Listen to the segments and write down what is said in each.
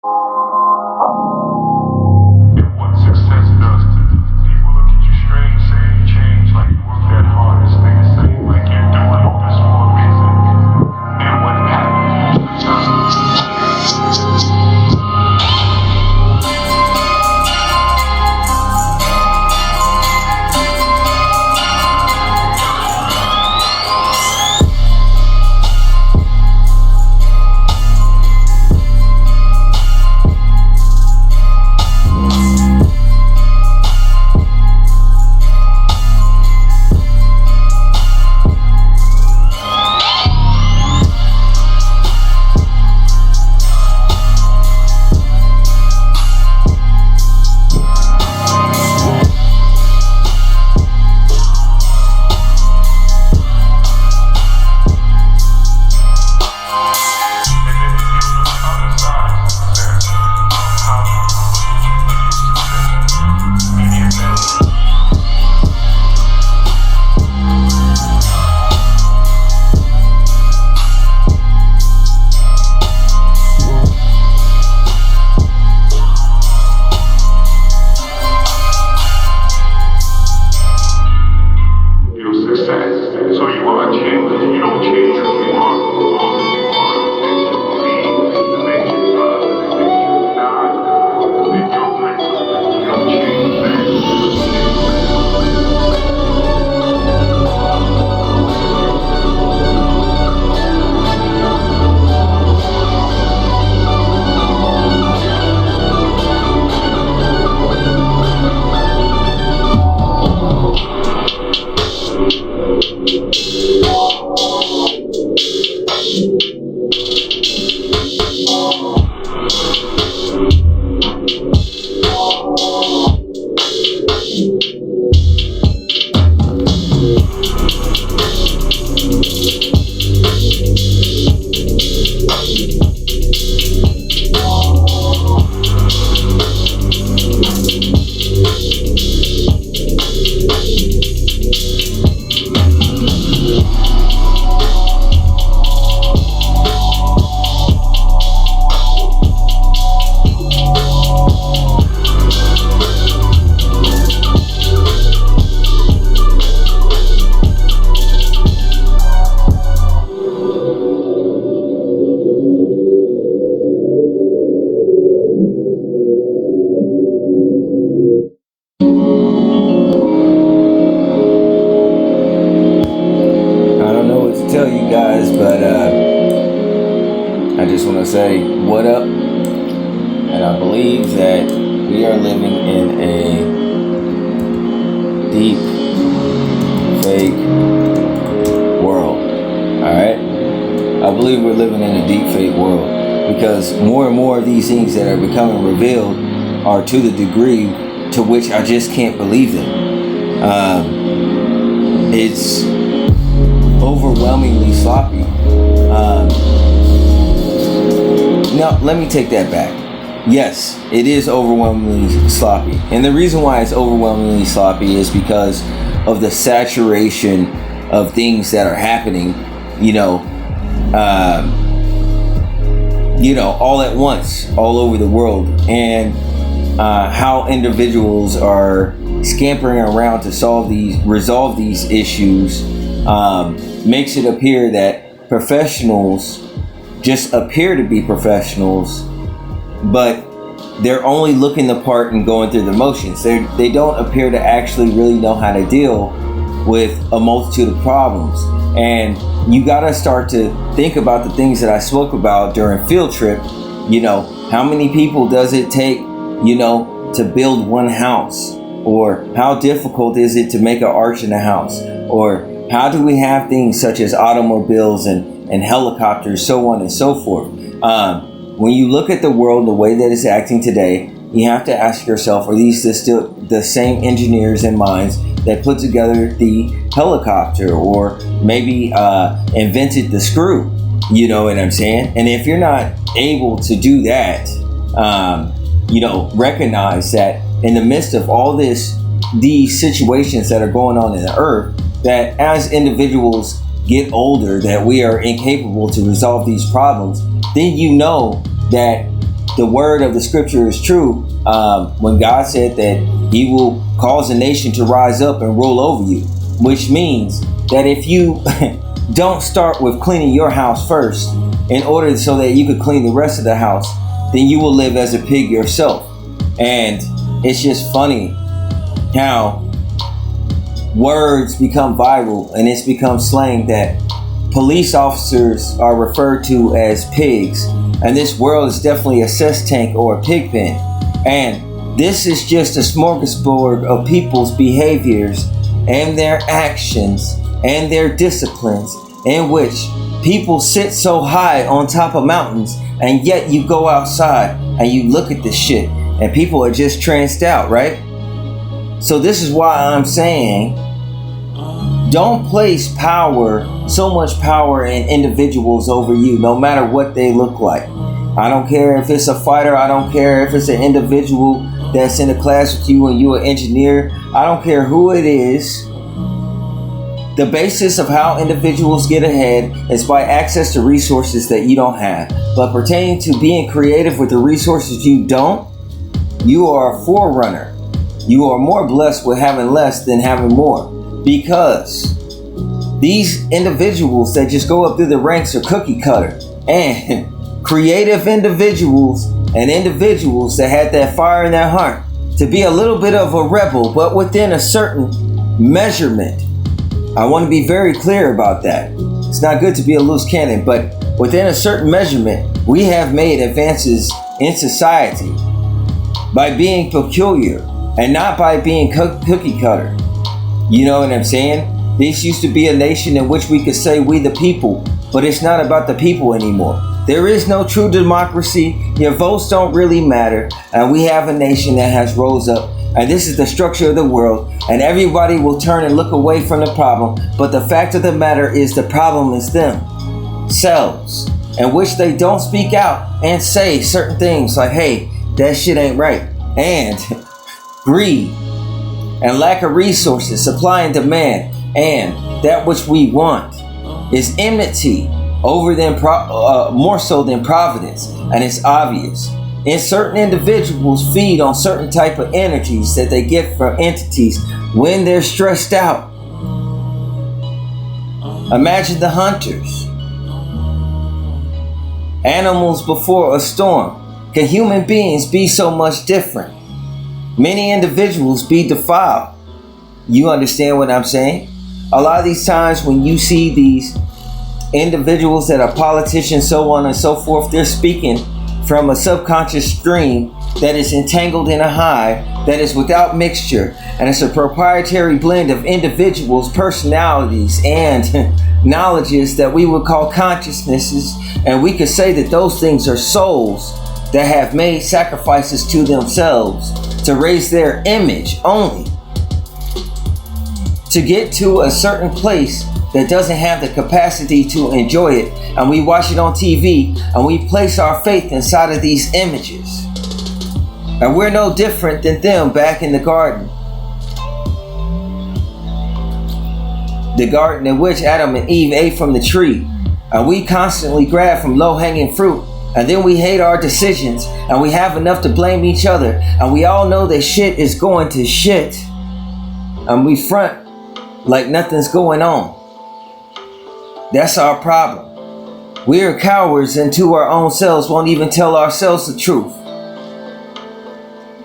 What success does to people look at you strange, saying you change, like you work that hard. This thing is saying like you're doing all this for a reason. And what tell you guys, but I just want to say what up, and I believe that we are living in a deep fake world. Alright? I believe we're living in a deep fake world because more and more of these things that are becoming revealed are to the degree to which I just can't believe them. It's overwhelmingly sloppy. Now, let me take that back. Yes, it is overwhelmingly sloppy. And the reason why it's overwhelmingly sloppy is because of the saturation of things that are happening, all at once, all over the world. And how individuals are scampering around to resolve these issues makes it appear that professionals just appear to be professionals, but they're only looking the part and going through the motions. They don't appear to actually really know how to deal with a multitude of problems. And you gotta start to think about the things that I spoke about during Field Trip. How many people does it take, to build one house? Or how difficult is it to make an arch in a house? Or how do we have things such as automobiles and helicopters, so on and so forth? When you look at the world the way that it's acting today, you have to ask yourself, are these still the same engineers and minds that put together the helicopter or maybe invented the screw? You know what I'm saying? And if you're not able to do that, recognize that in the midst of all these situations that are going on in the earth, that as individuals get older, that we are incapable to resolve these problems, then that the word of the scripture is true, when God said that he will cause a nation to rise up and rule over you, which means that if you don't start with cleaning your house first in order so that you could clean the rest of the house, then you will live as a pig yourself. And it's just funny how words become viral and it's become slang that police officers are referred to as pigs, and this world is definitely a cess tank or a pig pen. And this is just a smorgasbord of people's behaviors and their actions and their disciplines, in which people sit so high on top of mountains, and yet you go outside and you look at this shit and people are just tranced out, right? So this is why I'm saying, don't place so much power in individuals over you, no matter what they look like. I don't care if it's a fighter. I don't care if it's an individual that's in a class with you and you're an engineer. I don't care who it is. The basis of how individuals get ahead is by access to resources that you don't have. But pertaining to being creative with the resources you don't, you are a forerunner. You are more blessed with having less than having more. Because these individuals that just go up through the ranks are cookie cutter. And creative individuals and individuals that had that fire in their heart to be a little bit of a rebel, but within a certain measurement. I want to be very clear about that. It's not good to be a loose cannon, but within a certain measurement, we have made advances in society by being peculiar and not by being cookie cutter. You know what I'm saying? This used to be a nation in which we could say we the people, but it's not about the people anymore. There is no true democracy. Your votes don't really matter. And we have a nation that has rose up. And this is the structure of the world. And everybody will turn and look away from the problem. But the fact of the matter is the problem is themselves, in which they don't speak out and say certain things like, hey, that shit ain't right. And greed and lack of resources, supply and demand, and that which we want is enmity over them, more so than providence. And it's obvious. And certain individuals feed on certain type of energies that they get from entities when they're stressed out. Imagine the hunters. Animals before a storm. Can human beings be so much different? Many individuals be defiled. You understand what I'm saying? A lot of these times when you see these individuals that are politicians, so on and so forth, they're speaking from a subconscious stream that is entangled in a hive that is without mixture, and it's a proprietary blend of individuals' personalities and knowledges that we would call consciousnesses, and we could say that those things are souls that have made sacrifices to themselves to raise their image only to get to a certain place that doesn't have the capacity to enjoy it, and we watch it on TV and we place our faith inside of these images. And we're no different than them back in the garden. The garden in which Adam and Eve ate from the tree, and we constantly grab from low-hanging fruit, and then we hate our decisions, and we have enough to blame each other, and we all know that shit is going to shit, and we front like nothing's going on. That's our problem. We are cowards, and to our own selves won't even tell ourselves the truth.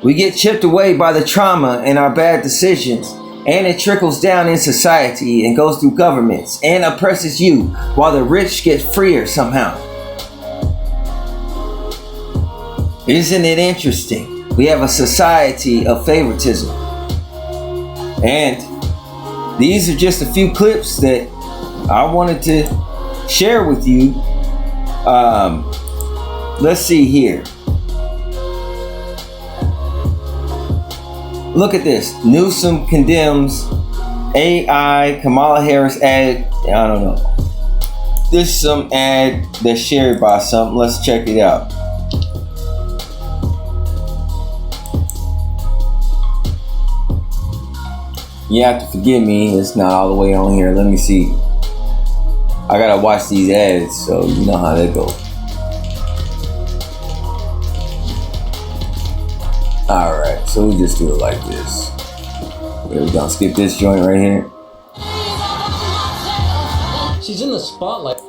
We get chipped away by the trauma and our bad decisions, and it trickles down in society and goes through governments and oppresses you, while the rich get freer somehow. Isn't it interesting? We have a society of favoritism. And these are just a few clips that I wanted to share with you. Let's see here. Look at this. Newsom condemns AI. Kamala Harris ad. I don't know. This is some ad that's shared by something. Let's check it out. You have to forgive me. It's not all the way on here. Let me see. I gotta watch these ads, so you know how that goes. Alright, so we just do it like this. We're gonna skip this joint right here. She's in the spotlight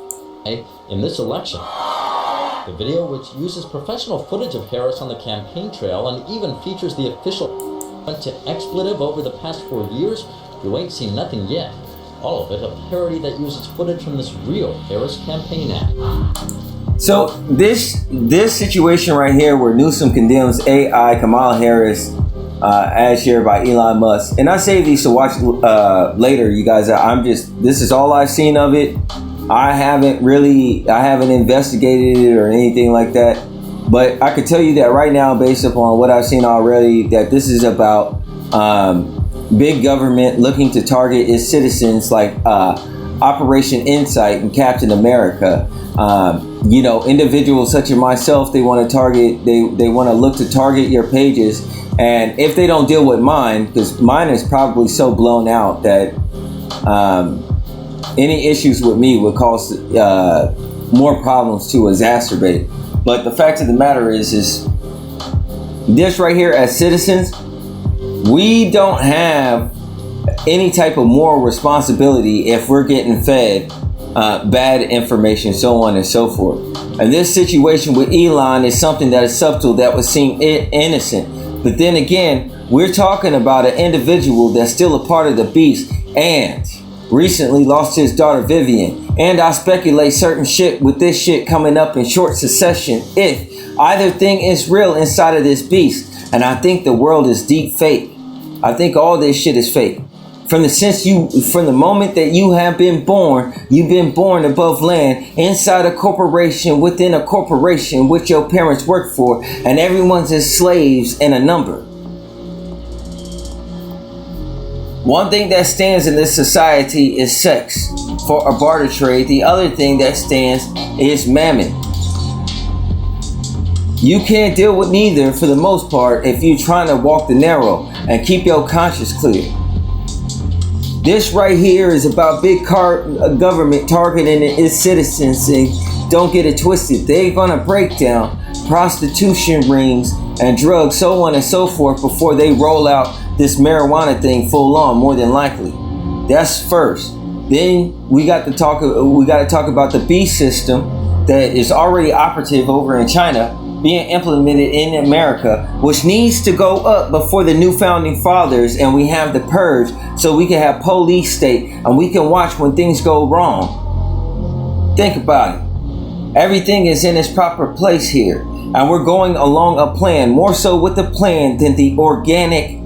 in this election. The video, which uses professional footage of Harris on the campaign trail and even features the official went to expletive over the past 4 years, you ain't seen nothing yet. All of it a parody that uses footage from this real Harris campaign ad. So this situation right here where Newsom condemns AI, Kamala Harris, as shared by Elon Musk, and I save these to watch later, you guys. This is all I've seen of it. I haven't investigated it or anything like that, but I could tell you that right now, based upon what I've seen already, that this is about big government looking to target its citizens, like Operation Insight and Captain America. Individuals such as myself, they want to target, they want to look to target your pages. And if they don't deal with mine, because mine is probably so blown out that any issues with me would cause more problems to exacerbate. But the fact of the matter is this right here, as citizens, we don't have any type of moral responsibility if we're getting fed bad information, so on and so forth. And this situation with Elon is something that is subtle, that would seem innocent. But then again, we're talking about an individual that's still a part of the beast and recently lost his daughter Vivian. And I speculate certain shit with this shit coming up in short succession if either thing is real inside of this beast. And I think the world is deep fake. I think all this shit is fake. From the moment that you have been born, you've been born above land, inside a corporation, within a corporation, which your parents work for, and everyone's as slaves and a number. One thing that stands in this society is sex for a barter trade. The other thing that stands is mammon. You can't deal with neither for the most part if you're trying to walk the narrow and keep your conscience clear. This right here is about big government targeting its citizens, and don't get it twisted. They're gonna break down prostitution rings and drugs, so on and so forth, before they roll out this marijuana thing full on, more than likely. That's first. Then we got to talk about the beast system that is already operative over in China, being implemented in America, which needs to go up before the new founding fathers, and we have the purge, so we can have police state and we can watch when things go wrong. Think about it. Everything is in its proper place here, and we're going along a plan, more so with the plan than the organic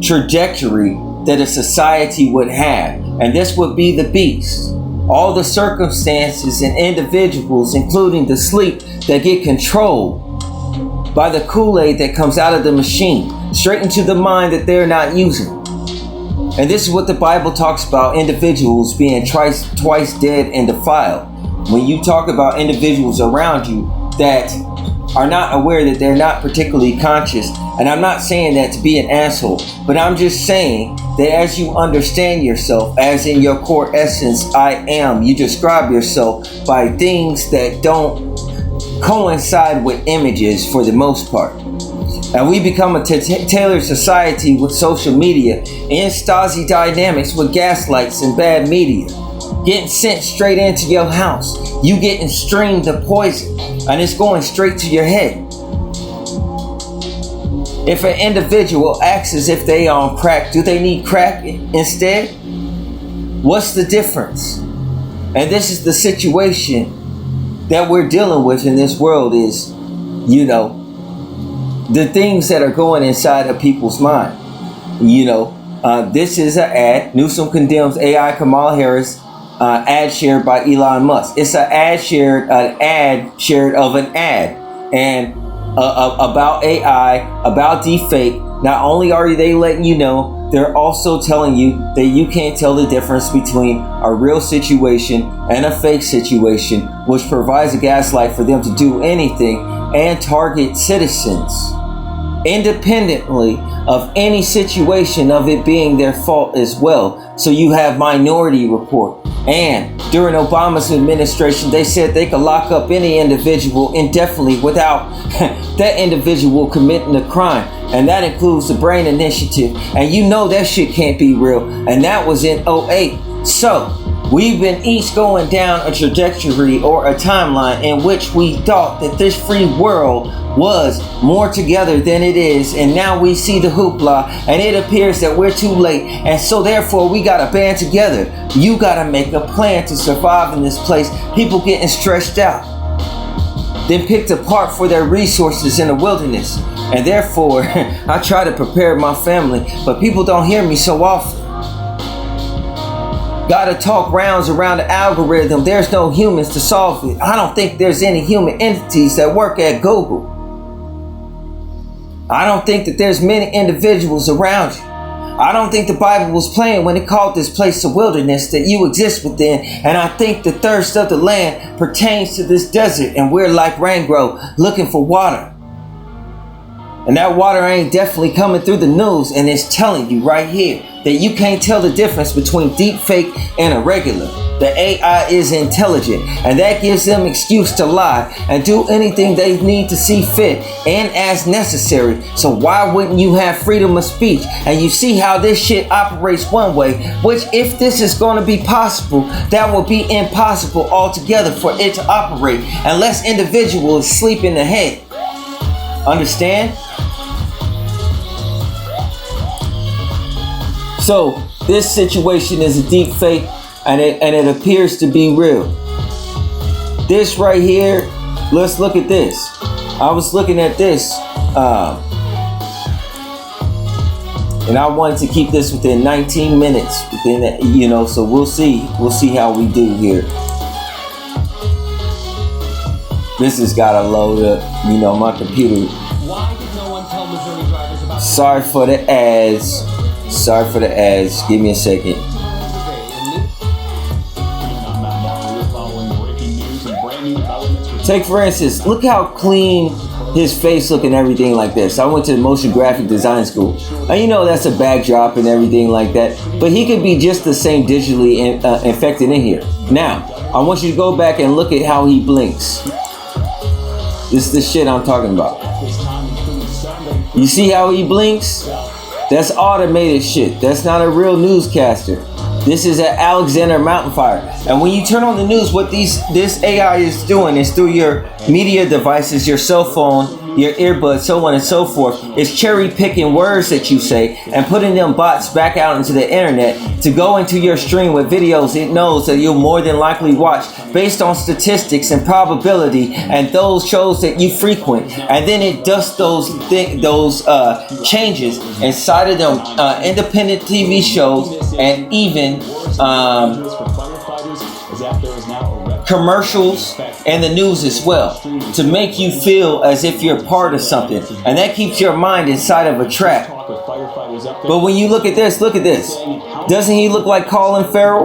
trajectory that a society would have. And this would be the beast. All the circumstances and individuals, including the sleep, that get controlled by the Kool-Aid that comes out of the machine, straight into the mind that they're not using. And this is what the Bible talks about, individuals being twice dead and defiled. When you talk about individuals around you that are not aware, that they're not particularly conscious, and I'm not saying that to be an asshole, but I'm just saying that as you understand yourself, as in your core essence, I am, you describe yourself by things that don't coincide with images for the most part. And we become a tailored society with social media and Stasi dynamics with gaslights and bad media. Getting sent straight into your house. You getting streamed the poison and it's going straight to your head. If an individual acts as if they are on crack, do they need crack instead? What's the difference? And this is the situation that we're dealing with in this world is, the things that are going inside of people's mind. This is an ad. Newsom condemns AI, Kamala Harris, ad shared by Elon Musk. It's an ad shared of an ad. And about AI, about deepfake. Not only are they letting you know, they're also telling you that you can't tell the difference between a real situation and a fake situation, which provides a gaslight for them to do anything and target citizens independently of any situation of it being their fault as well. So you have Minority Report. And during Obama's administration, they said they could lock up any individual indefinitely without that individual committing a crime. And that includes the Brain Initiative. And you know that shit can't be real. And that was in '08. So we've been each going down a trajectory or a timeline in which we thought that this free world was more together than it is, and now we see the hoopla, and it appears that we're too late, and so therefore we gotta band together. You gotta make a plan to survive in this place. People getting stretched out, then picked apart for their resources in the wilderness, and therefore I try to prepare my family, but people don't hear me so often. Gotta talk rounds around the algorithm. There's no humans to solve it. I don't think there's any human entities that work at Google. I don't think that there's many individuals around you. I don't think the Bible was playing when it called this place a wilderness that you exist within. And I think the thirst of the land pertains to this desert, and we're like Rangrow looking for water. And that water ain't definitely coming through the news, and it's telling you right here that you can't tell the difference between deep fake and a regular. The AI is intelligent, and that gives them excuse to lie and do anything they need to see fit and as necessary. So why wouldn't you have freedom of speech? And you see how this shit operates one way, which if this is going to be possible, that will be impossible altogether for it to operate unless individuals sleep in the head. Understand? So this situation is a deep fake, and it appears to be real. This right here, let's look at this. I was looking at this, and I wanted to keep this within 19 minutes. Within, so we'll see how we do here. This has got to load up, my computer. Why did no one tell Missouri drivers about? Sorry for the ads. Give me a second. Take for instance, look how clean his face look and everything like this. I went to the motion graphic design school. And that's a backdrop and everything like that. But he could be just the same digitally infected in here. Now, I want you to go back and look at how he blinks. This is the shit I'm talking about. You see how he blinks? That's automated shit. That's not a real newscaster. This is an Alexander Mountain Fire. And when you turn on the news, what this AI is doing is through your media devices, your cell phone, your earbuds, so on and so forth, is cherry picking words that you say and putting them bots back out into the internet to go into your stream with videos it knows that you'll more than likely watch based on statistics and probability and those shows that you frequent. And then it does those changes inside of them independent TV shows and even commercials and the news as well, to make you feel as if you're part of something, and that keeps your mind inside of a trap. But when you look at this, doesn't he look like Colin Farrell?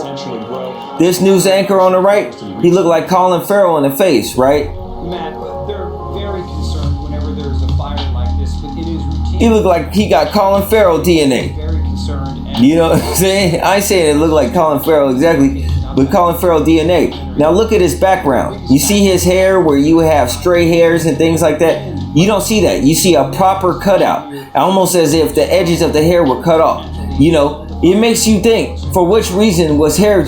This news anchor on the right, he looked like Colin Farrell in the face, right? Matt, they're very concerned whenever there's a fire like this, but it is routine. He looked like he got Colin Farrell DNA. Very concerned. You know what I'm saying? I ain't saying it looked like Colin Farrell exactly, but Colin Farrell DNA. Now look at his background. You see his hair where you have stray hairs and things like that? You don't see that. You see a proper cutout, almost as if the edges of the hair were cut off. It makes you think, for which reason was hair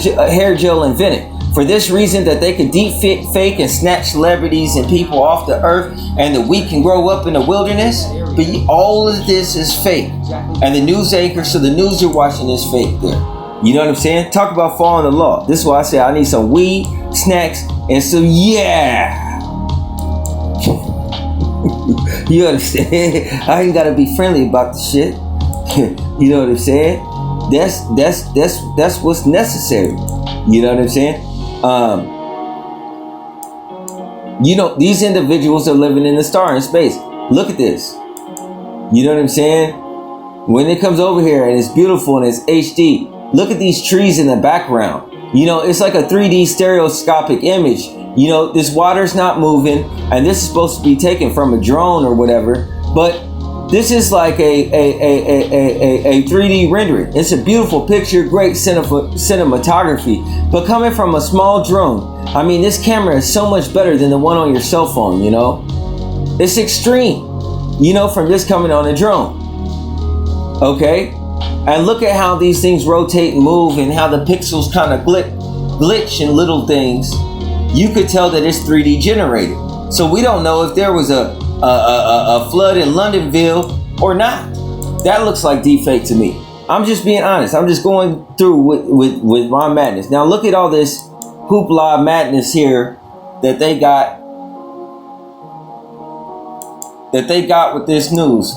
gel invented? For this reason that they could deep fake and snatch celebrities and people off the earth, and the weak can grow up in the wilderness? But all of this is fake. And the news anchor, so the news you're watching is fake there. You know what I'm saying? Talk about following the law. This is why I say I need some weed, snacks, and some You understand? I ain't gotta be friendly about the shit. You know what I'm saying? That's what's necessary. You know what I'm saying? These individuals are living in the star in space. Look at this. You know what I'm saying? When it comes over here and it's beautiful and it's HD, look at these trees in the background. It's like a 3D stereoscopic image. This water's not moving, and this is supposed to be taken from a drone or whatever, but This is like a 3D rendering. It's a beautiful picture, great cinematography, but coming from a small drone, I mean, this camera is so much better than the one on your cell phone, you know? It's extreme, you know, from this coming on a drone. Okay? And look at how these things rotate and move and how the pixels kind of glitch and little things. You could tell that it's 3D generated. So we don't know if there was a flood in Londonville or not. That looks like deepfake to me. I'm just being honest. I'm just going through with my madness. Now look at all this hoopla madness here that they got with this news.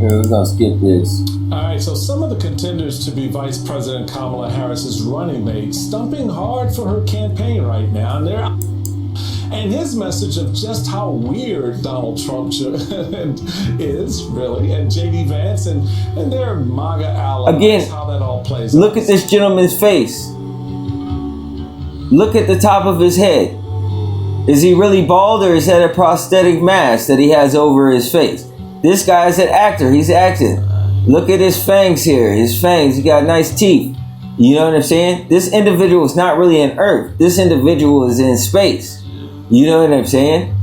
We're gonna skip this. All right, so some of the contenders to be Vice President Kamala Harris's running mate stumping hard for her campaign right now, and his message of just how weird Donald Trump is, really, and J.D. Vance and their MAGA allies. Again, how that all plays look out. at this gentleman's face. Look at the top of his head. Is he really bald, or is that a prosthetic mask that he has over his face? This guy is an actor. He's acting. Look at his fangs here. His fangs. He got nice teeth. You know what I'm saying? This individual is not really in Earth. This individual is in space. You know what I'm saying?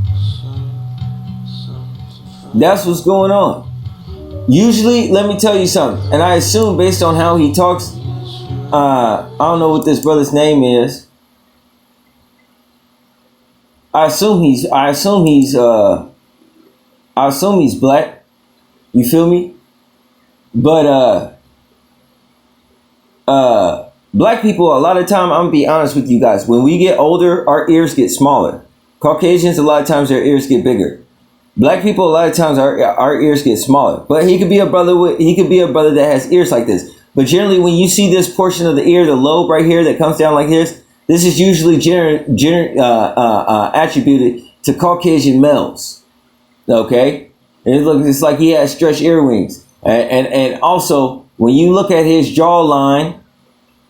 That's what's going on. Usually, let me tell you something. And I assume based on how he talks, I don't know what this brother's name is. I assume he's black. You feel me? But black people, a lot of time, I'm gonna be honest with you guys, when we get older, our ears get smaller. Caucasians, a lot of times their ears get bigger. Black people, a lot of times our ears get smaller. But he could be a brother that has ears like this. But generally, when you see this portion of the ear, the lobe right here that comes down like this is usually attributed to Caucasian males. Okay, and it's like he has stretched ear wings, and also when you look at his jawline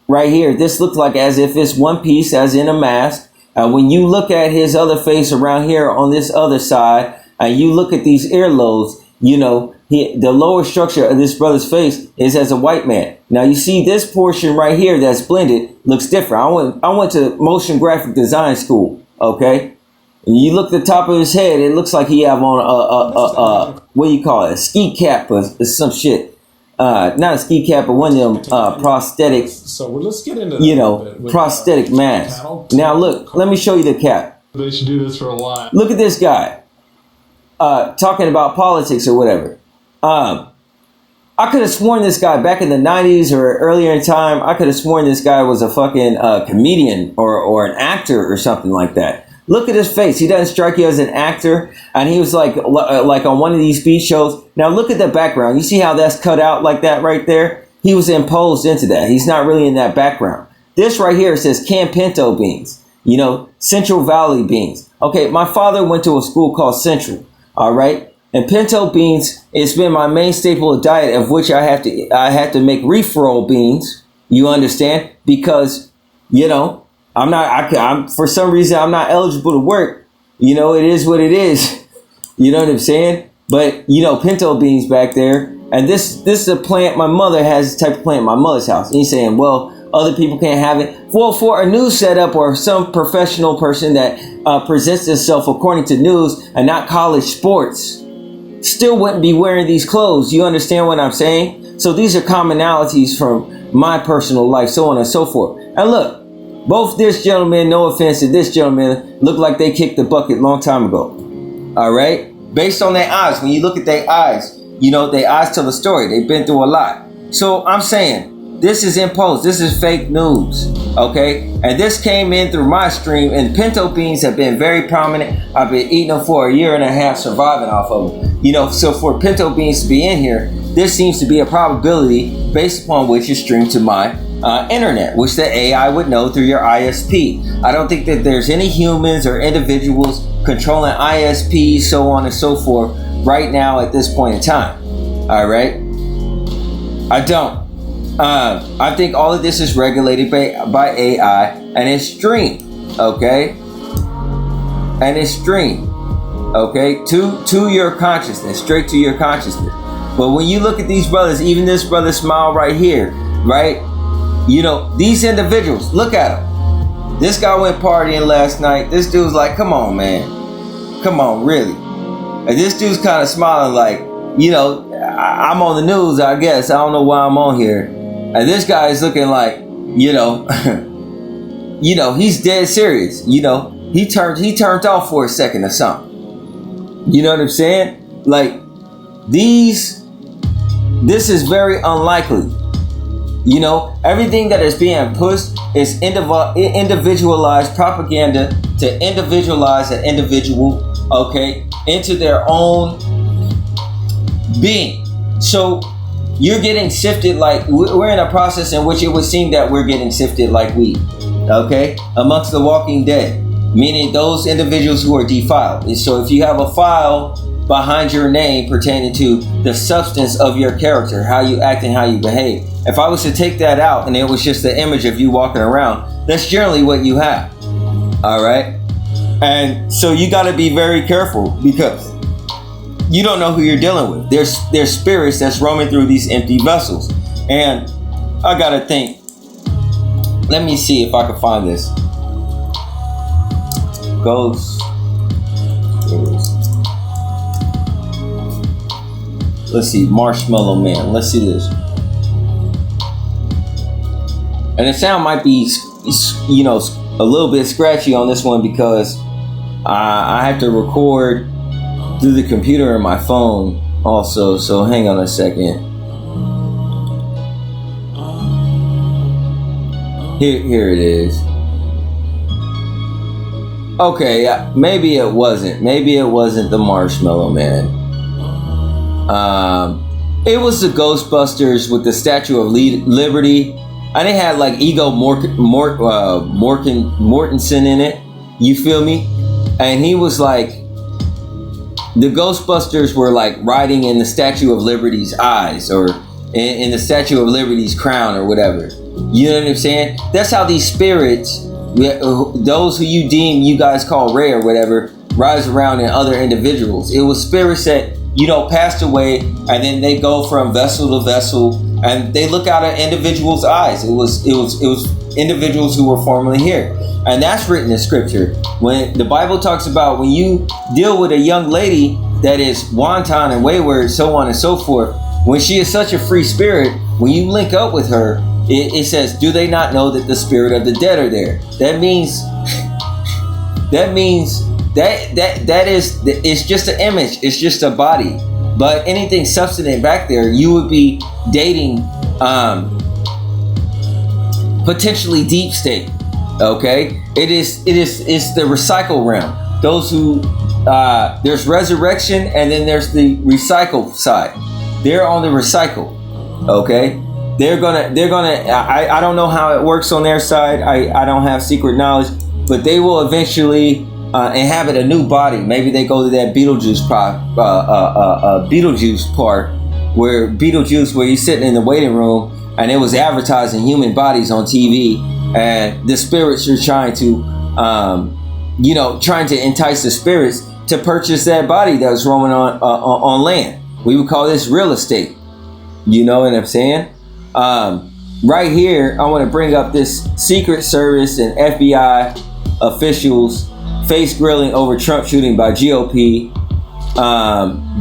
right here, this looks like as if it's one piece, as in a mask. When you look at his other face around here on this other side, and you look at these earlobes, you know, the lower structure of this brother's face is as a white man. Now you see this portion right here that's blended looks different. I went to motion graphic design school. Okay. And you look at the top of his head, it looks like he have on what do you call it? A ski cap or some shit. Not a ski cap, but one of them prosthetic. So let's get into that prosthetic mask. Now look, let me show you the cap. They should do this for a while. Look at this guy talking about politics or whatever. I could have sworn this guy back in the 90s or earlier in time, I could have sworn this guy was a fucking comedian or an actor or something like that. Look at his face. He doesn't strike you as an actor. And he was like on one of these speech shows. Now look at the background. You see how that's cut out like that right there? He was imposed into that. He's not really in that background. This right here says canned pinto beans. You know, Central Valley beans. Okay, my father went to a school called Central. All right. And pinto beans, it's been my main staple of diet, of which I have to make reef-roll beans. You understand? Because, you know, I'm for some reason I'm not eligible to work. You know, it is what it is. You know what I'm saying? But you know, pinto beans back there, and this is a plant my mother has. This type of plant at my mother's house. And he's saying, well, other people can't have it. Well, for a news setup or some professional person that presents themselves according to news and not college sports, still wouldn't be wearing these clothes. You understand what I'm saying? So these are commonalities from my personal life, so on and so forth. And look. Both this gentleman, no offense to this gentleman, look like they kicked the bucket long time ago. All right? Based on their eyes, when you look at their eyes, you know, their eyes tell the story. They've been through a lot. So I'm saying, this is imposed. This is fake news. Okay? And this came in through my stream, and pinto beans have been very prominent. I've been eating them for a year and a half, surviving off of them. You know, so for pinto beans to be in here, there seems to be a probability based upon which you stream to my internet, which the AI would know through your ISP. I don't think that there's any humans or individuals controlling ISPs, so on and so forth, right now at this point in time. All right? I don't. I think all of this is regulated by AI, and it's streamed, okay? And it's streamed, okay, to your consciousness, straight to your consciousness. But when you look at these brothers, even this brother Smile right here, right? You know, these individuals, look at them. This guy went partying last night. This dude's like, come on, man. Come on, really? And this dude's kind of smiling like, you know, I'm on the news, I guess. I don't know why I'm on here. And this guy is looking like, you know, you know, he's dead serious. You know, he turned off for a second or something. You know what I'm saying? Like, this is very unlikely. You know, everything that is being pushed is individualized propaganda to individualize an individual, okay, into their own being. So you're getting sifted like, we're in a process in which it would seem that we're getting sifted like wheat, okay, amongst the walking dead, meaning those individuals who are defiled. And so if you have a file behind your name pertaining to the substance of your character, how you act and how you behave, if I was to take that out and it was just the image of you walking around, that's generally what you have. All right. And so you got to be very careful because you don't know who you're dealing with. There's spirits that's roaming through these empty vessels. And I got to think, let me see if I can find this. Ghost. Let's see, Marshmallow Man. Let's see this. And the sound might be, you know, a little bit scratchy on this one because I have to record through the computer and my phone also. So hang on a second. Here it is. Okay, maybe it wasn't. Maybe it wasn't the Marshmallow Man. It was the Ghostbusters with the Statue of Liberty. And they had like Ego Mortensen in it. You feel me? And he was like, the Ghostbusters were like riding in the Statue of Liberty's eyes, or in the Statue of Liberty's crown, or whatever. You know what I'm saying? That's how these spirits, those who you deem you guys call rare, or whatever, rise around in other individuals. It was spirits that, you know, passed away, and then they go from vessel to vessel, and they look out at individuals' eyes. It was individuals who were formerly here, and that's written in scripture. When the Bible talks about when you deal with a young lady that is wanton and wayward, so on and so forth, when she is such a free spirit, when you link up with her, it says, "Do they not know that the spirit of the dead are there?" That means that is, it's just an image, it's just a body. But anything substantive back there, you would be dating potentially deep state. Okay, it's the recycle realm. Those who there's resurrection, and then there's the recycle side. They're on the recycle. Okay, they're gonna I don't know how it works on their side. I don't have secret knowledge, but they will eventually inhabit a new body. Maybe they go to that Beetlejuice part where you're sitting in the waiting room and it was advertising human bodies on TV, and the spirits are trying to entice the spirits to purchase that body that was roaming on land. We would call this real estate. You know what I'm saying? Right here, I want to bring up this Secret Service and FBI officials face grilling over Trump shooting by GOP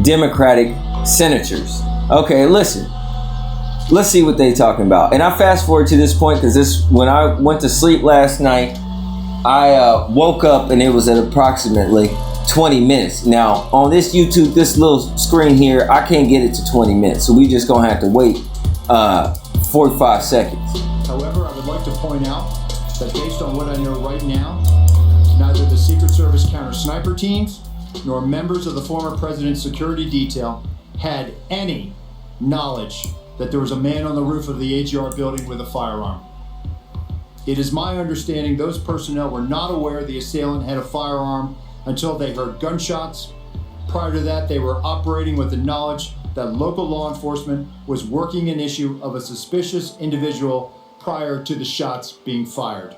Democratic senators. Okay, listen. Let's see what they're talking about. And I fast forward to this point because when I went to sleep last night, I woke up and it was at approximately 20 minutes. Now, on this YouTube, this little screen here, I can't get it to 20 minutes. So we just gonna have to wait 45 seconds. However, I would like to point out that based on what I know right now, neither the Secret Service counter sniper teams nor members of the former president's security detail had any knowledge that there was a man on the roof of the AGR building with a firearm. It is my understanding those personnel were not aware the assailant had a firearm until they heard gunshots. Prior to that, they were operating with the knowledge that local law enforcement was working an issue of a suspicious individual prior to the shots being fired.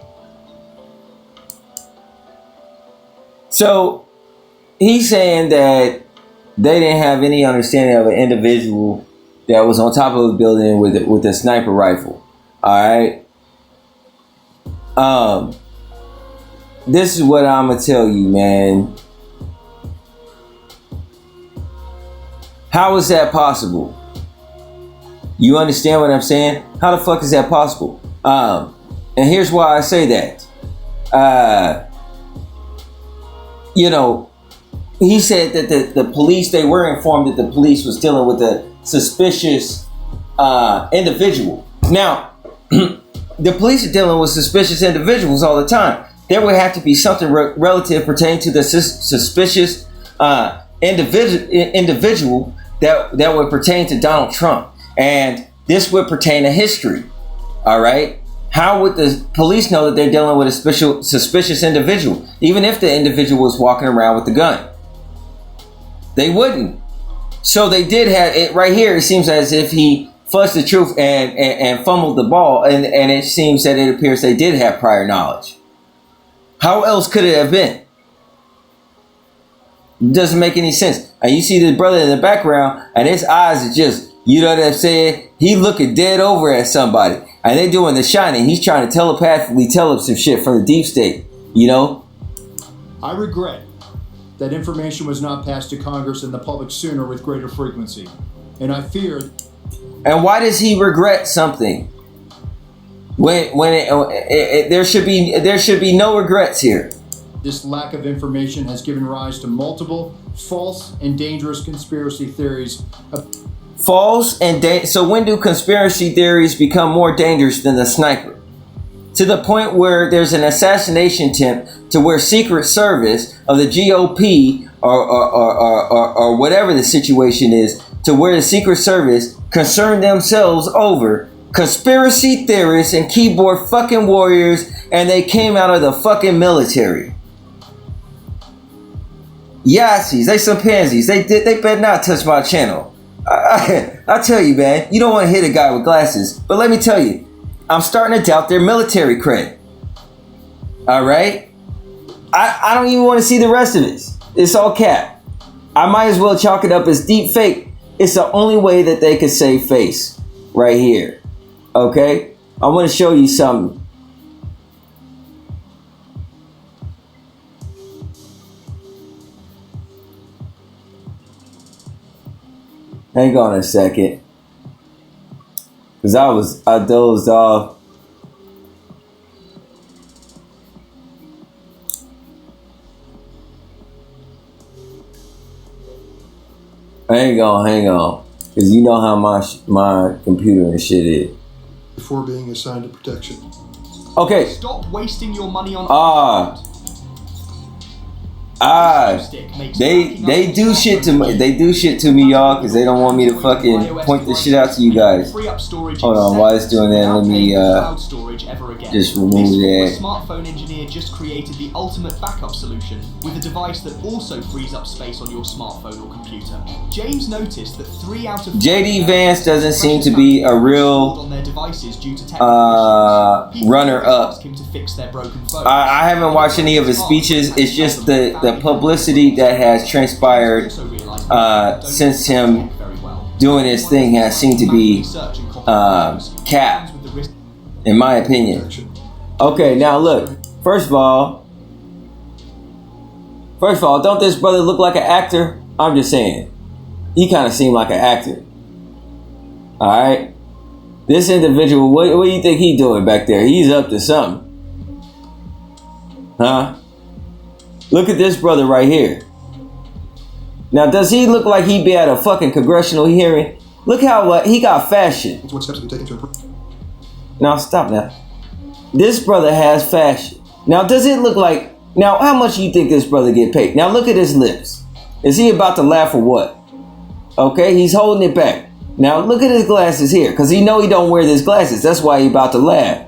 So he's saying that they didn't have any understanding of an individual that was on top of a building with a sniper rifle. All right. This is what I'm gonna tell you, man. How is that possible? You understand what I'm saying? How the fuck is that possible? And here's why I say that. You know, he said that the police, they were informed that the police was dealing with a suspicious individual. Now, the police are dealing with suspicious individuals all the time. There would have to be something relative pertaining to the suspicious individual that would pertain to Donald Trump. And this would pertain to history. All right. How would the police know that they're dealing with a suspicious individual, even if the individual was walking around with the gun? They wouldn't. So they did have it right here. It seems as if he fudged the truth and fumbled the ball. And it seems that it appears they did have prior knowledge. How else could it have been? It doesn't make any sense. And you see this brother in the background, and his eyes are just, you know what I'm saying? He looking dead over at somebody. And they doing The Shining. He's trying to telepathically tell him some shit from the deep state, you know? I regret that information was not passed to Congress and the public sooner with greater frequency. And I fear... And why does he regret something? When there should be no regrets here. This lack of information has given rise to multiple false and dangerous conspiracy theories. False and so when do conspiracy theories become more dangerous than the sniper? To the point where there's an assassination attempt to where Secret Service of the GOP or whatever the situation is, to where the Secret Service concerned themselves over conspiracy theorists and keyboard fucking warriors, and they came out of the fucking military. Yassies, they some pansies. They better not touch my channel. I tell you, man, you don't want to hit a guy with glasses. But let me tell you, I'm starting to doubt their military cred. All right? I don't even want to see the rest of it. It's all cap. I might as well chalk it up as deep fake. It's the only way that they could save face right here. Okay? I want to show you something. Hang on a second. Because I dozed off. Hang on. Because you know how my computer and shit is. Before being assigned to protection. Okay. Stop wasting your money on they do shit to me. They do shit to me, y'all, because they don't want me to fucking point this shit out to you guys. Hold on, while it's doing that, let me just remove that. Smartphone engineer just created the ultimate backup solution with a device that also frees up space on your smartphone or computer. James noticed that 3 out of 4 JD Vance doesn't seem to be a real runner-up. I haven't watched any of his speeches. It's just the publicity that has transpired since him doing his thing has seemed to be capped, in my opinion. Okay, now look. First of all, don't this brother look like an actor? I'm just saying. He kind of seemed like an actor. Alright? This individual, what do you think he's doing back there? He's up to something. Huh? Look at this brother right here. Now, does he look like he'd be at a fucking congressional hearing? Look how he got fashion. What steps have been taken to improve? Now, stop now. This brother has fashion. Now, does it look like... Now, how much do you think this brother get paid? Now, look at his lips. Is he about to laugh or what? Okay, he's holding it back. Now, look at his glasses here, because he know he don't wear these glasses. That's why he about to laugh.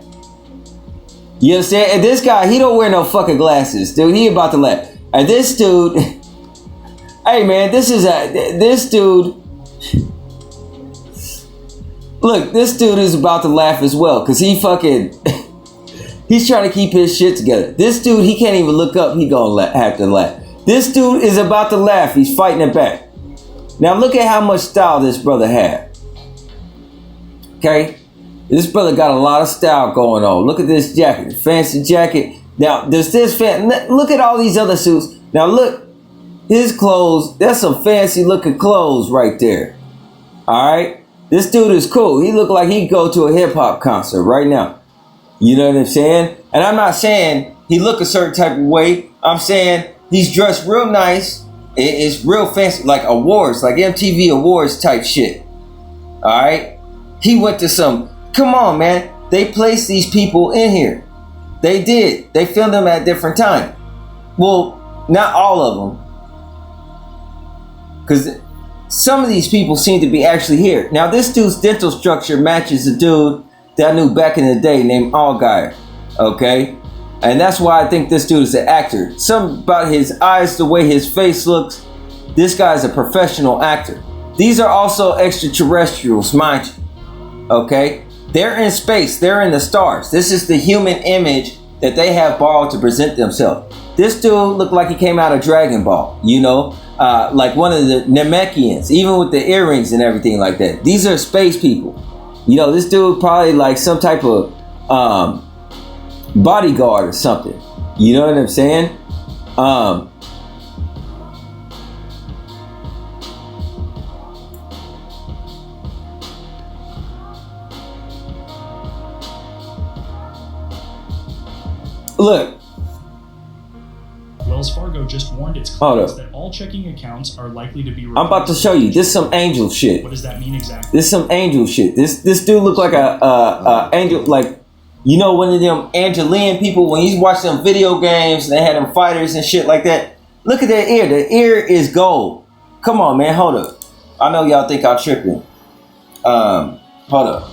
You understand? And this guy, he don't wear no fucking glasses, dude. He about to laugh. And this dude... Hey, man, this dude... Look, this dude is about to laugh as well, because he fucking, he's trying to keep his shit together. This dude, he can't even look up, he gonna have to laugh. This dude is about to laugh, he's fighting it back. Now look at how much style this brother had. Okay? This brother got a lot of style going on. Look at this jacket, fancy jacket. Now, does this look at all these other suits. Now look, his clothes, that's some fancy looking clothes right there. Alright? This dude is cool. He look like he'd go to a hip hop concert right now. You know what I'm saying? And I'm not saying he look a certain type of way. I'm saying he's dressed real nice. It's real fancy, like awards, like MTV awards type shit. Alright? He went to some, come on man, they placed these people in here. They did. They filmed them at different times. Well, not all of them. Because some of these people seem to be actually here. Now this dude's dental structure matches a dude that I knew back in the day named Allgaier. Okay? And that's why I think this dude is an actor. Something about his eyes, the way his face looks. This guy's a professional actor. These are also extraterrestrials, mind you. Okay? They're in space. They're in the stars. This is the human image that they have borrowed to present themselves. This dude looked like he came out of Dragon Ball, you know? Like one of the Namekians, even with the earrings and everything like that. These are space people. You know, this dude probably like some type of bodyguard or something. You know what I'm saying? Look. Wells Fargo just warned its clients that all checking accounts are likely to be. I'm about to show you. This is some angel shit. What does that mean exactly? This is some angel shit. This dude look like a angel, like, you know, one of them Angelian people when you watch them video games and they had them fighters and shit like that. Look at that ear. The ear is gold. Come on, man. Hold up. I know y'all think I'm tripping. Hold up.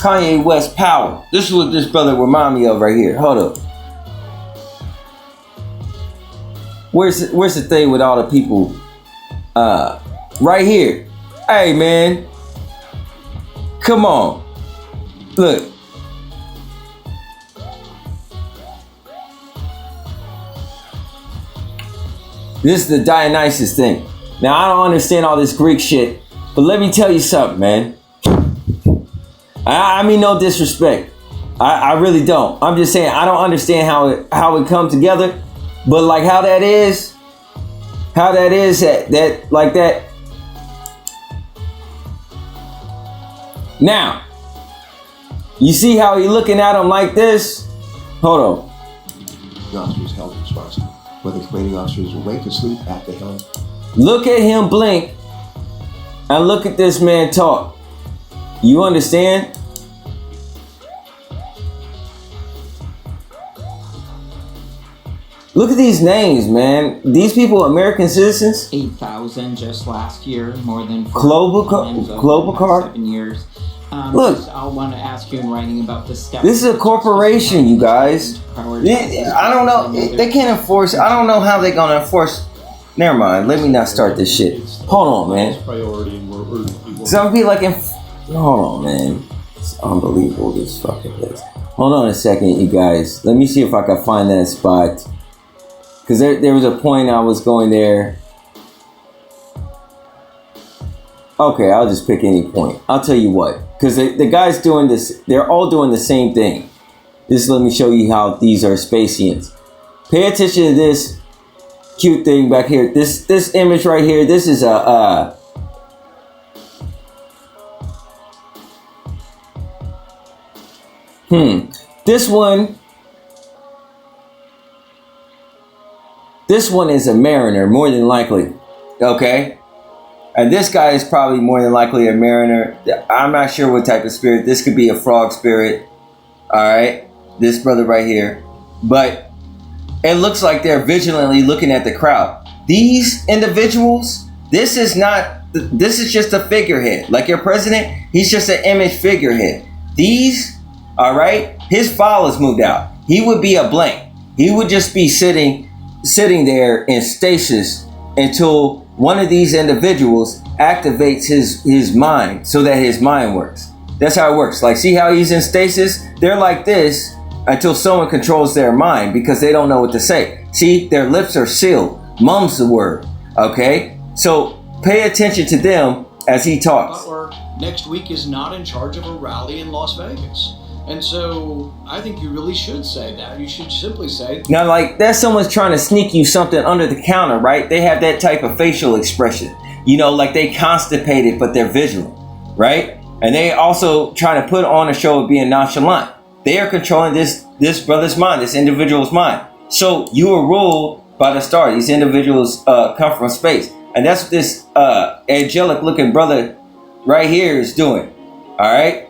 Kanye West power. This is what this brother remind me of right here. Hold up. Where's the thing with all the people? Right here. Hey man. Come on. Look. This is the Dionysus thing. Now I don't understand all this Greek shit, but let me tell you something, man. I mean no disrespect. I really don't. I'm just saying I don't understand how it come together, but like how that is that like that. Now, you see how he looking at him like this? Hold on. The officers held responsible, whether commanding officers awake or asleep at the helm. Look at him blink and look at this man talk. You understand? Look at these names, man. These people, American citizens. 8,000 just last year, more than Global Card. 7 years. Look, I want to ask you in writing about the steps. This is a corporation, you guys. I don't know. They can't enforce. I don't know how they're gonna enforce. Never mind. Let me not start this shit. Hold on, man. Some people like. Hold on, man. It's unbelievable, this fucking place. Hold on a second, you guys. Let me see if I can find that spot. Because there was a point I was going there. Okay, I'll just pick any point. I'll tell you what. Because the guys doing this, they're all doing the same thing. Just let me show you how these are Spacians. Pay attention to this cute thing back here. This image right here, this is a... This one is a mariner, more than likely. Okay? And this guy is probably more than likely a mariner. I'm not sure what type of spirit. This could be a frog spirit. Alright? This brother right here. But it looks like they're vigilantly looking at the crowd. These individuals, this is just a figurehead. Like your president, he's just an image figurehead. These, alright? His file is moved out. He would be a blank. He would just be sitting there in stasis until one of these individuals activates his mind so that his mind works. That's how it works. Like, see how he's in stasis? They're like this until someone controls their mind because they don't know what to say. See, their lips are sealed. Mum's the word. Okay? So pay attention to them as he talks. Butler next week is not in charge of a rally in Las Vegas. And so I think you really should say that. You should simply say... Now, like, that's someone's trying to sneak you something under the counter, right? They have that type of facial expression. You know, like they constipated, but they're vigilant, right? And they also try to put on a show of being nonchalant. They are controlling this brother's mind, this individual's mind. So you are ruled by the star. These individuals come from space. And that's what this angelic looking brother right here is doing. All right.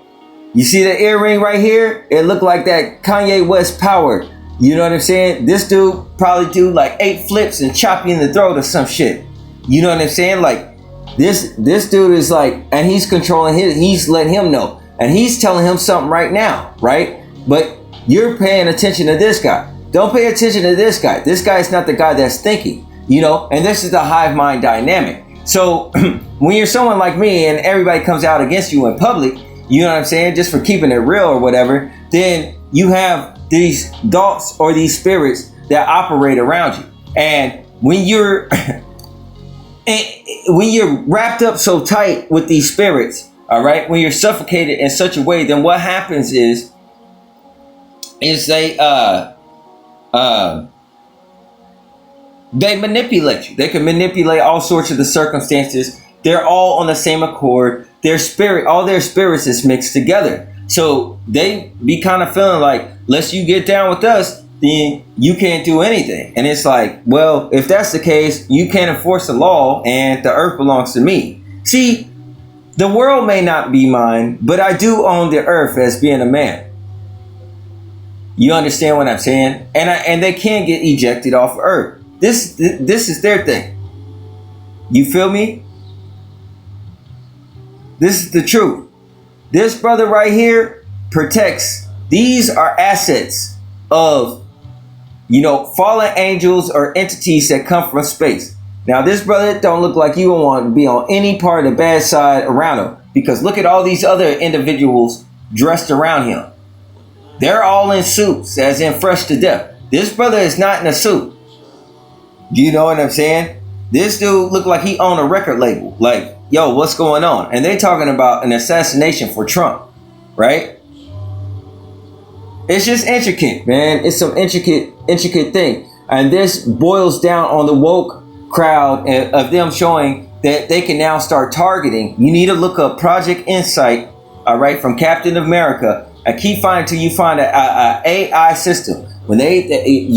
You see the earring right here? It looked like that Kanye West power. You know what I'm saying? This dude probably do like 8 flips and chop you in the throat or some shit. You know what I'm saying? Like this dude is like, and he's controlling he's letting him know. And he's telling him something right now, right? But you're paying attention to this guy. Don't pay attention to this guy. This guy is not the guy that's thinking, you know? And this is the hive mind dynamic. So when you're someone like me and everybody comes out against you in public, you know what I'm saying? Just for keeping it real or whatever, then you have these thoughts or these spirits that operate around you. And when you're wrapped up so tight with these spirits, all right, when you're suffocated in such a way, then what happens is they manipulate you. They can manipulate all sorts of the circumstances. They're all on the same accord. All their spirits is mixed together. So they be kind of feeling like, unless you get down with us, then you can't do anything. And it's like, well, if that's the case, you can't enforce the law and the earth belongs to me. See, the world may not be mine, but I do own the earth as being a man. You understand what I'm saying? And they can't get ejected off earth. This is their thing. You feel me? This is the truth. This brother right here protects. These are assets of, you know, fallen angels or entities that come from space. Now, this brother don't look like you want to be on any part of the bad side around him, because look at all these other individuals dressed around him. They're all in suits, as in fresh to death. This brother is not in a suit. You know what I'm saying? This dude looked like he owned a record label. Like, yo, what's going on? And they talking about an assassination for Trump, right? It's just intricate, man. It's some intricate thing. And this boils down on the woke crowd of them showing that they can now start targeting. You need to look up Project Insight, all right, from Captain America, and keep finding till you find a AI system. When they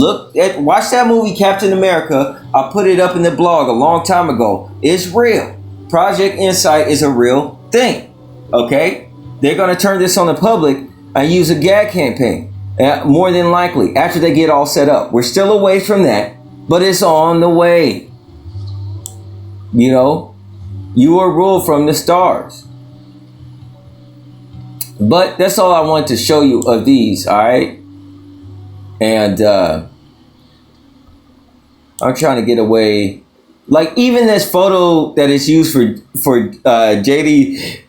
watch that movie Captain America, I put it up in the blog a long time ago. It's real. Project Insight is a real thing. Okay, they're gonna turn this on the public and use a gag campaign. More than likely, after they get all set up. We're still away from that, but it's on the way. You know, you are ruled from the stars. But that's all I wanted to show you of these, all right? And I'm trying to get away. Like, even this photo that is used for JD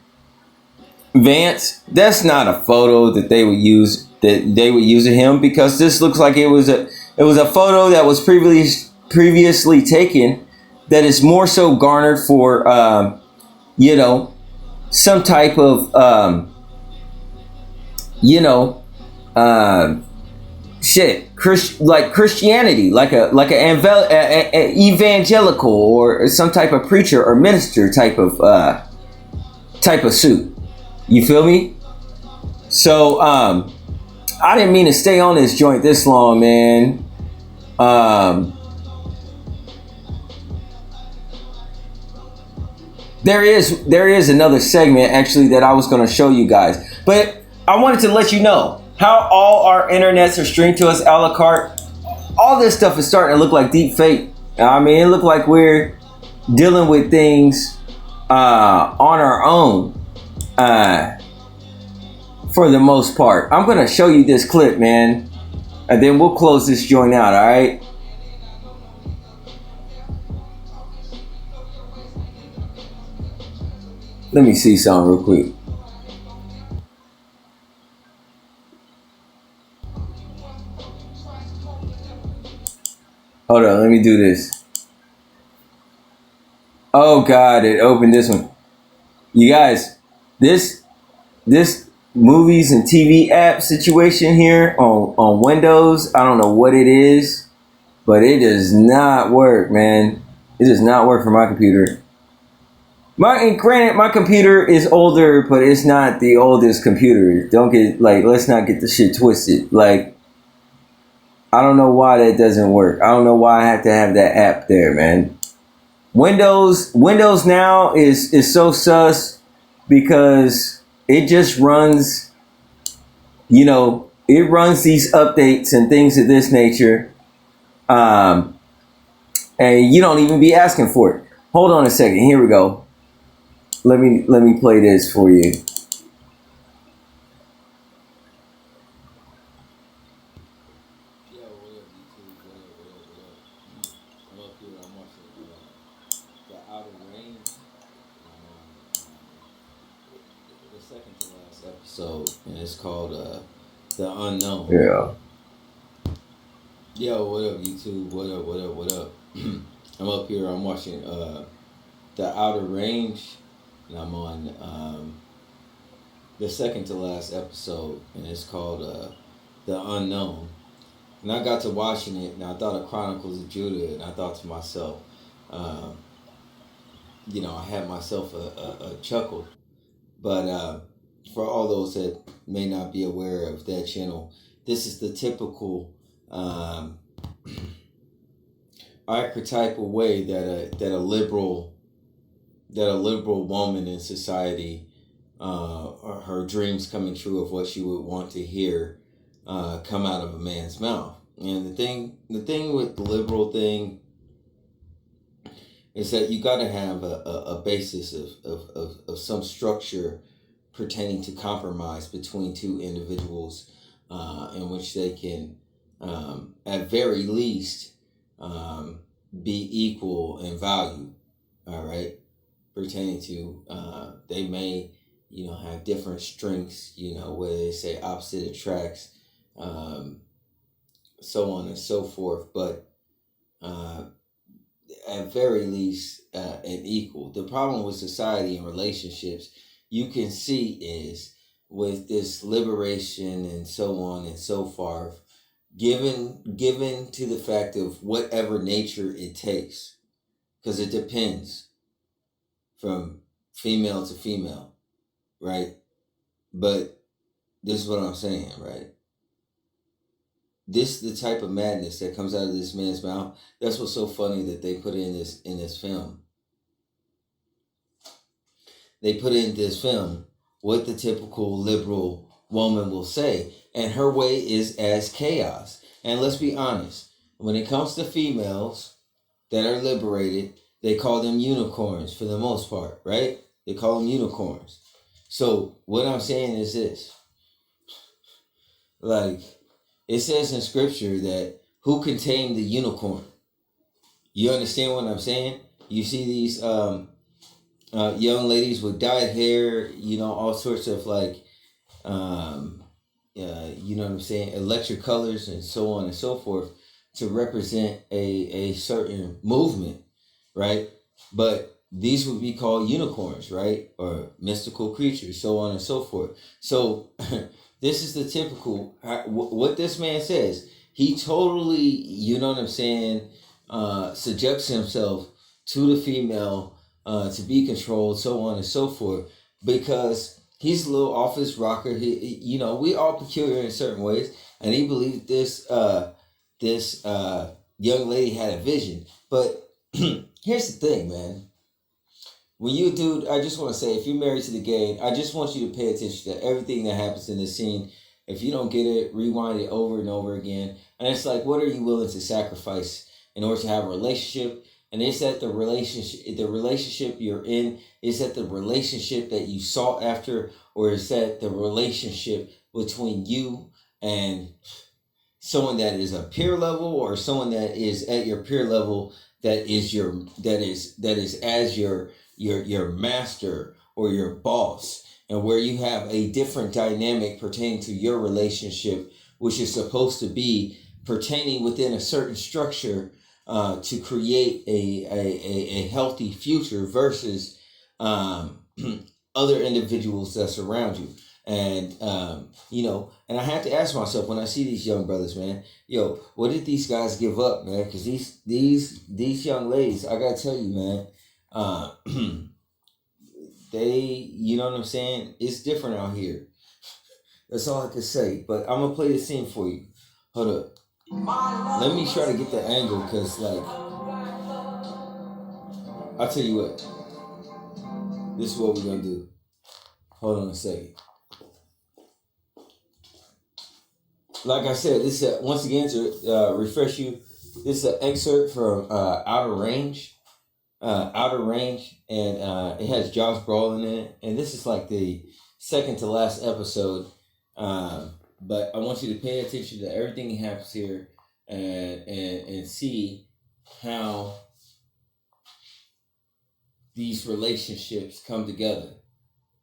Vance, that's not a photo that they would use of him, because this looks like it was a photo that was previously taken that is more so garnered for you know, some type of you know, like Christianity, like an evangelical or some type of preacher or minister type of suit. You feel me? So I didn't mean to stay on this joint this long, man. There is another segment actually that I was going to show you guys, but I wanted to let you know how all our internets are streamed to us a la carte. All this stuff is starting to look like deep fake. I mean, it looked like we're dealing with things on our own for the most part. I'm going to show you this clip, man, and then we'll close this joint out, all right? Let me see something real quick. Hold on, let me do this. Oh God, it opened this one. You guys, this movies and TV app situation here on Windows, I don't know what it is, but it does not work, man. It does not work for my computer. And granted, my computer is older, but it's not the oldest computer. Let's not get the shit twisted. Like, I don't know why that doesn't work. I don't know why I have to have that app there, man. Windows now is so sus because it just runs, it runs these updates and things of this nature. And you don't even be asking for it. Hold on a second. Here we go. Let me play this for you. Episode, and it's called The Unknown. Yeah. Yo, what up, YouTube? What up? I'm up here, I'm watching The Outer Range, and I'm on the second to last episode, and it's called The Unknown. And I got to watching it, and I thought of Chronicles of Judah, and I thought to myself, I had myself a chuckle. But for all those that may not be aware of that channel, this is the typical archetypal way that a liberal woman in society, her dreams coming true of what she would want to hear come out of a man's mouth. And the thing with the liberal thing is that you got to have a basis of some structure pertaining to compromise between two individuals, in which they can, at very least, be equal in value. All right, pertaining to they may have different strengths, whether they say opposite attracts, so on and so forth, but at very least an equal. The problem with society and relationships, you can see, is with this liberation and so on and so forth, given to the fact of whatever nature it takes, because it depends from female to female, right? But this is what I'm saying, right? This the type of madness that comes out of this man's mouth. That's what's so funny that they put in this film. They put in this film what the typical liberal woman will say, and her way is as chaos. And let's be honest, when it comes to females that are liberated, they call them unicorns for the most part, right? They call them unicorns. So what I'm saying is this. Like, it says in scripture that who can tame the unicorn? You understand what I'm saying? You see these young ladies with dyed hair, all sorts of like, you know what I'm saying, electric colors and so on and so forth to represent a certain movement, right? But these would be called unicorns, right? Or mystical creatures, so on and so forth. So this is the typical, what this man says. He totally, you know what I'm saying, subjects himself to the female to be controlled, so on and so forth, because he's a little off his rocker. He we all peculiar in certain ways, and he believed this young lady had a vision. But here's the thing, man. When you a dude, I just want to say, if you're married to the game, I just want you to pay attention to everything that happens in this scene. If you don't get it, rewind it over and over again. And it's like, what are you willing to sacrifice in order to have a relationship? And is that the relationship you're in? Is that the relationship that you sought after? Or is that the relationship between you and someone that is a peer level, or someone that is at your peer level that is as your your master or your boss, and where you have a different dynamic pertaining to your relationship, which is supposed to be pertaining within a certain structure to create a healthy future versus other individuals that surround you. And and I have to ask myself when I see these young brothers, man, yo, what did these guys give up, man? Because these young ladies, I gotta tell you, man, they, you know what I'm saying? It's different out here. That's all I can say. But I'm gonna play the scene for you. Hold up. Let me try to get the angle, because like, I'll tell you what. This is what we're gonna do. Hold on a second. Like I said, this is once again to refresh you. This is an excerpt from Outer Range. And it has Josh Brolin in it. And this is like the second to last episode. But I want you to pay attention to everything that happens here and see how these relationships come together.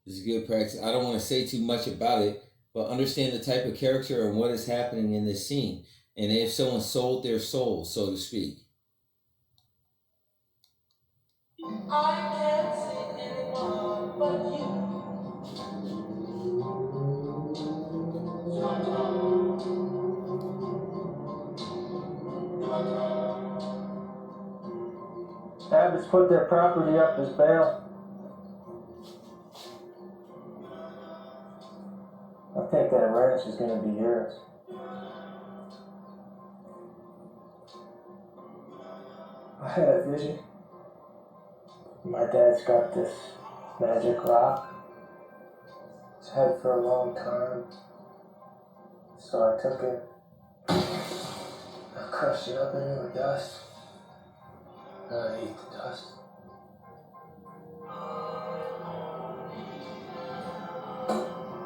This is good practice. I don't want to say too much about it, but understand the type of character and what is happening in this scene. And if someone sold their soul, so to speak. I can't see anyone but you. Abbott's put their property up as bail. I think that ranch is going to be yours. I had a vision. My dad's got this magic rock. It's had for a long time. So I took it. I crushed it up into the dust. And I ate the dust.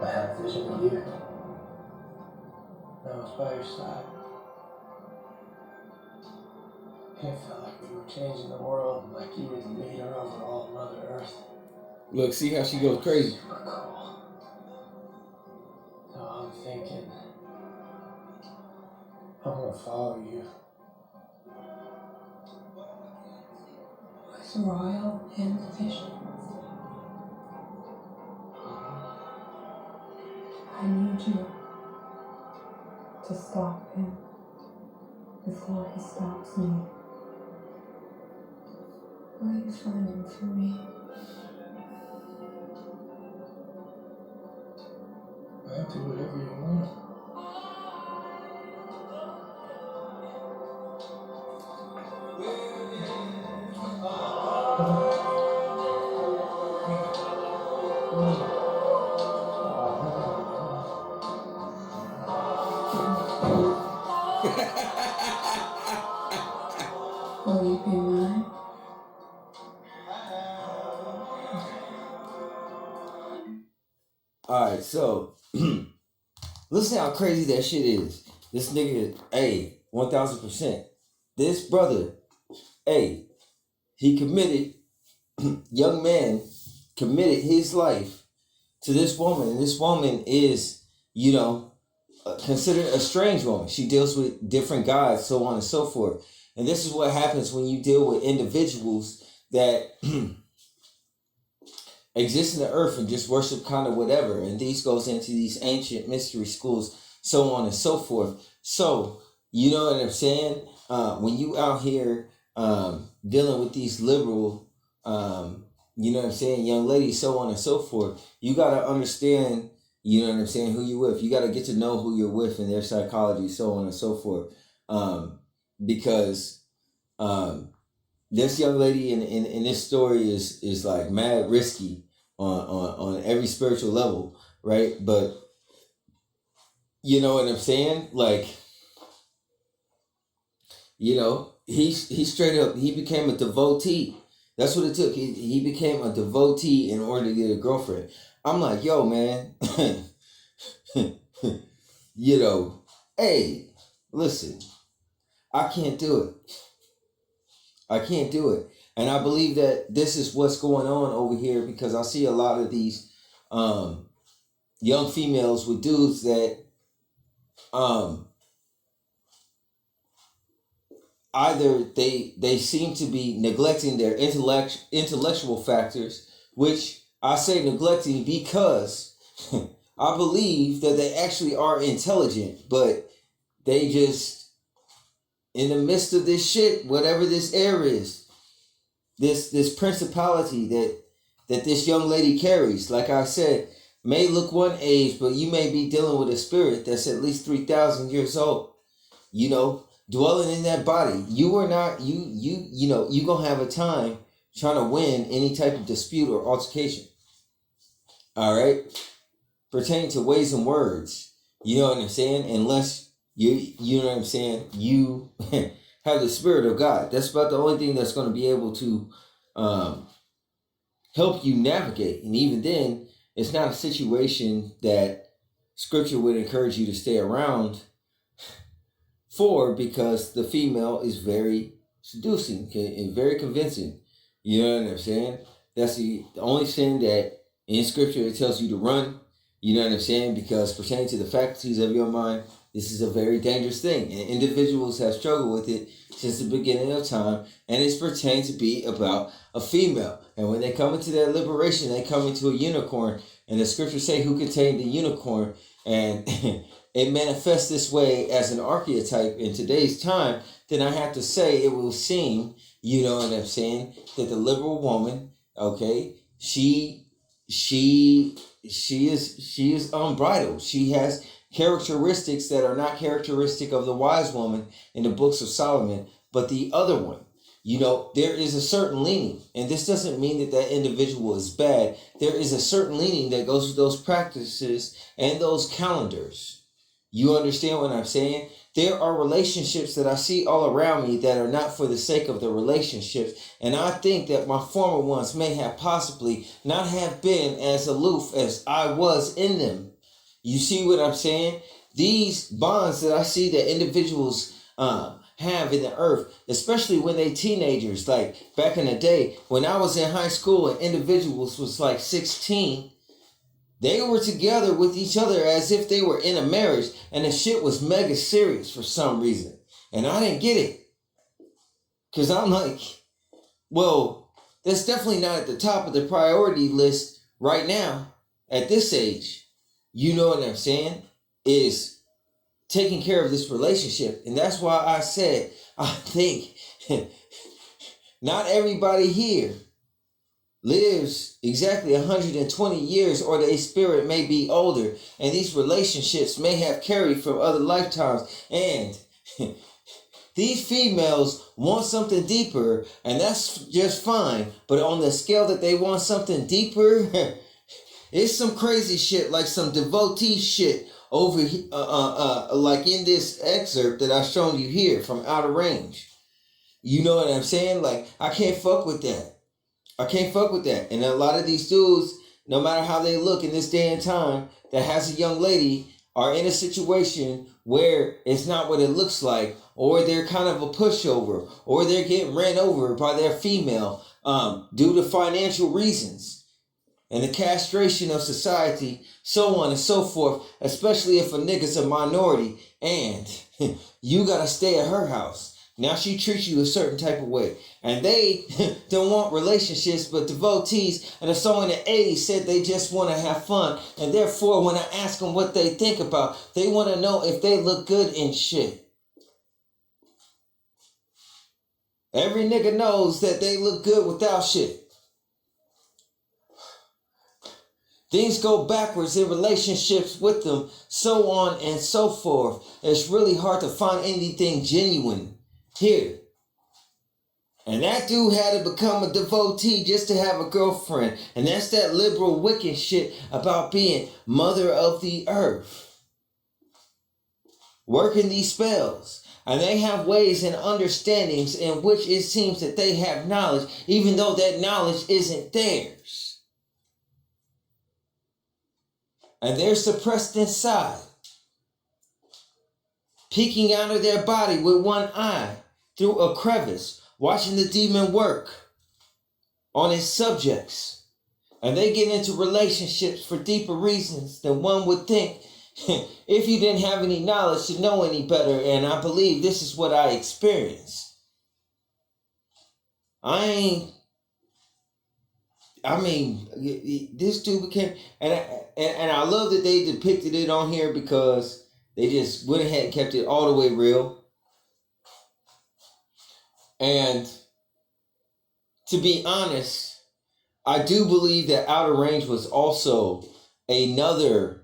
I had a vision of you. I was by your side. It felt like we were changing the world, like you were the leader over all Mother Earth. Look, see how she goes crazy. Super cool. So I'm thinking, I'm gonna follow you. Was Royal in the vision? I need you to stop him before he stops me. Will you find him for me? I'll do whatever you want. Will you be mine? Alright, so listen how crazy that shit is. This nigga, 1000%. This brother, he committed, young man committed his life to this woman. And this woman is, considered a strange woman. She deals with different guys, so on and so forth. And this is what happens when you deal with individuals that exist in the earth and just worship kind of whatever. And these goes into these ancient mystery schools, so on and so forth. So, you know what I'm saying? When you out here dealing with these liberal, you know what I'm saying, young ladies, so on and so forth, you got to understand, you know what I'm saying, who you're with. You got to get to know who you're with and their psychology, so on and so forth. Because this young lady in this story is like mad risky on every spiritual level, right? But you know what I'm saying? Like, he straight up, he became a devotee. That's what it took. He became a devotee in order to get a girlfriend. I'm like, yo, man, listen, I can't do it. I can't do it. And I believe that this is what's going on over here, because I see a lot of these young females with dudes that either they seem to be neglecting their intellectual factors, which I say neglecting because I believe that they actually are intelligent, but they just, in the midst of this shit, whatever this air is, this principality that this young lady carries, like I said, may look one age, but you may be dealing with a spirit that's at least 3,000 years old. You know, dwelling in that body. You are not, you know, you gonna have a time trying to win any type of dispute or altercation. All right? Pertaining to ways and words. You know what I'm saying? Unless you know what I'm saying, you have the Spirit of God. That's about the only thing that's going to be able to help you navigate. And even then, it's not a situation that Scripture would encourage you to stay around for, because the female is very seducing and very convincing. You know what I'm saying? That's the only sin that in Scripture it tells you to run. You know what I'm saying? Because pertaining to the faculties of your mind, this is a very dangerous thing. And individuals have struggled with it since the beginning of time. And it's pertained to be about a female. And when they come into that liberation, they come into a unicorn. And the Scriptures say who contained the unicorn. And it manifests this way as an archetype in today's time, then I have to say it will seem, you know what I'm saying, that the liberal woman, okay, she is unbridled. She has characteristics that are not characteristic of the wise woman in the books of Solomon, but the other one. You know, there is a certain leaning, and this doesn't mean that that individual is bad. There is a certain leaning that goes with those practices and those calendars. You understand what I'm saying? There are relationships that I see all around me that are not for the sake of the relationships. And I think that my former ones may have possibly not have been as aloof as I was in them. You see what I'm saying? These bonds that I see that individuals have in the earth, especially when they teenagers, like back in the day when I was in high school and individuals was like 16, they were together with each other as if they were in a marriage, and the shit was mega serious for some reason. And I didn't get it. Because I'm like, well, that's definitely not at the top of the priority list right now at this age. You know what I'm saying? Is taking care of this relationship. And that's why I said, I think not everybody here lives exactly 120 years, or their spirit may be older, and these relationships may have carried from other lifetimes. And these females want something deeper, and that's just fine. But on the scale that they want something deeper, it's some crazy shit, like some devotee shit over like in this excerpt that I've shown you here from Outer Range. You know what I'm saying? Like, I can't fuck with that. I can't fuck with that. And a lot of these dudes, no matter how they look in this day and time, that has a young lady, are in a situation where it's not what it looks like, or they're kind of a pushover, or they're getting ran over by their female due to financial reasons and the castration of society, so on and so forth, especially if a nigga's a minority and you gotta stay at her house. Now she treats you a certain type of way. And they don't want relationships but devotees. And a song in the 80s said they just want to have fun. And therefore, when I ask them what they think about, they want to know if they look good in shit. Every nigga knows that they look good without shit. Things go backwards in relationships with them, so on and so forth. It's really hard to find anything genuine here. And that dude had to become a devotee just to have a girlfriend. And that's that liberal wicked shit about being mother of the earth. Working these spells. And they have ways and understandings in which it seems that they have knowledge, even though that knowledge isn't theirs. And they're suppressed inside, peeking out of their body with one eye through a crevice, watching the demon work. on its subjects. And they get into relationships for deeper reasons than one would think if you didn't have any knowledge to know any better. And I believe this is what I experienced. This dude became, and I love that they depicted it on here because they just went ahead and kept it all the way real. And to be honest, I do believe that Outer Range was also another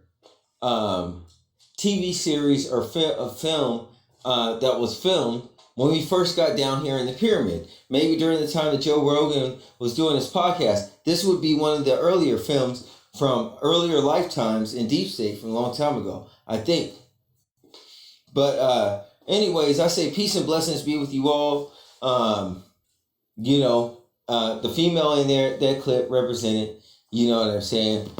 TV series or a film that was filmed when we first got down here in the pyramid. Maybe during the time that Joe Rogan was doing his podcast. This would be one of the earlier films from earlier lifetimes in Deep State from a long time ago, I think. But anyways, I say peace and blessings be with you all. The female in there, that clip represented, you know what I'm saying?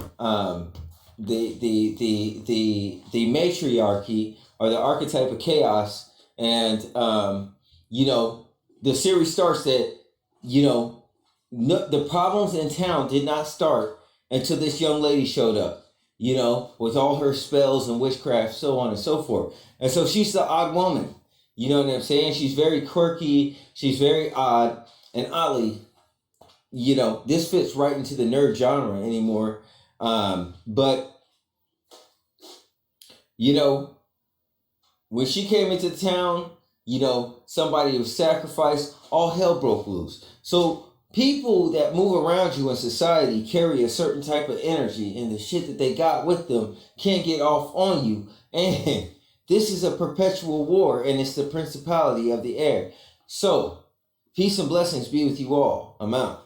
The matriarchy or the archetype of chaos. And, the series starts that, the problems in town did not start until this young lady showed up, with all her spells and witchcraft, so on and so forth. And so she's the odd woman. You know what I'm saying? She's very quirky. She's very odd. And oddly, this fits right into the nerd genre anymore. But when she came into town, somebody was sacrificed, all hell broke loose. So people that move around you in society carry a certain type of energy, and the shit that they got with them can't get off on you. And this is a perpetual war, and it's the principality of the air. So, peace and blessings be with you all. I'm out.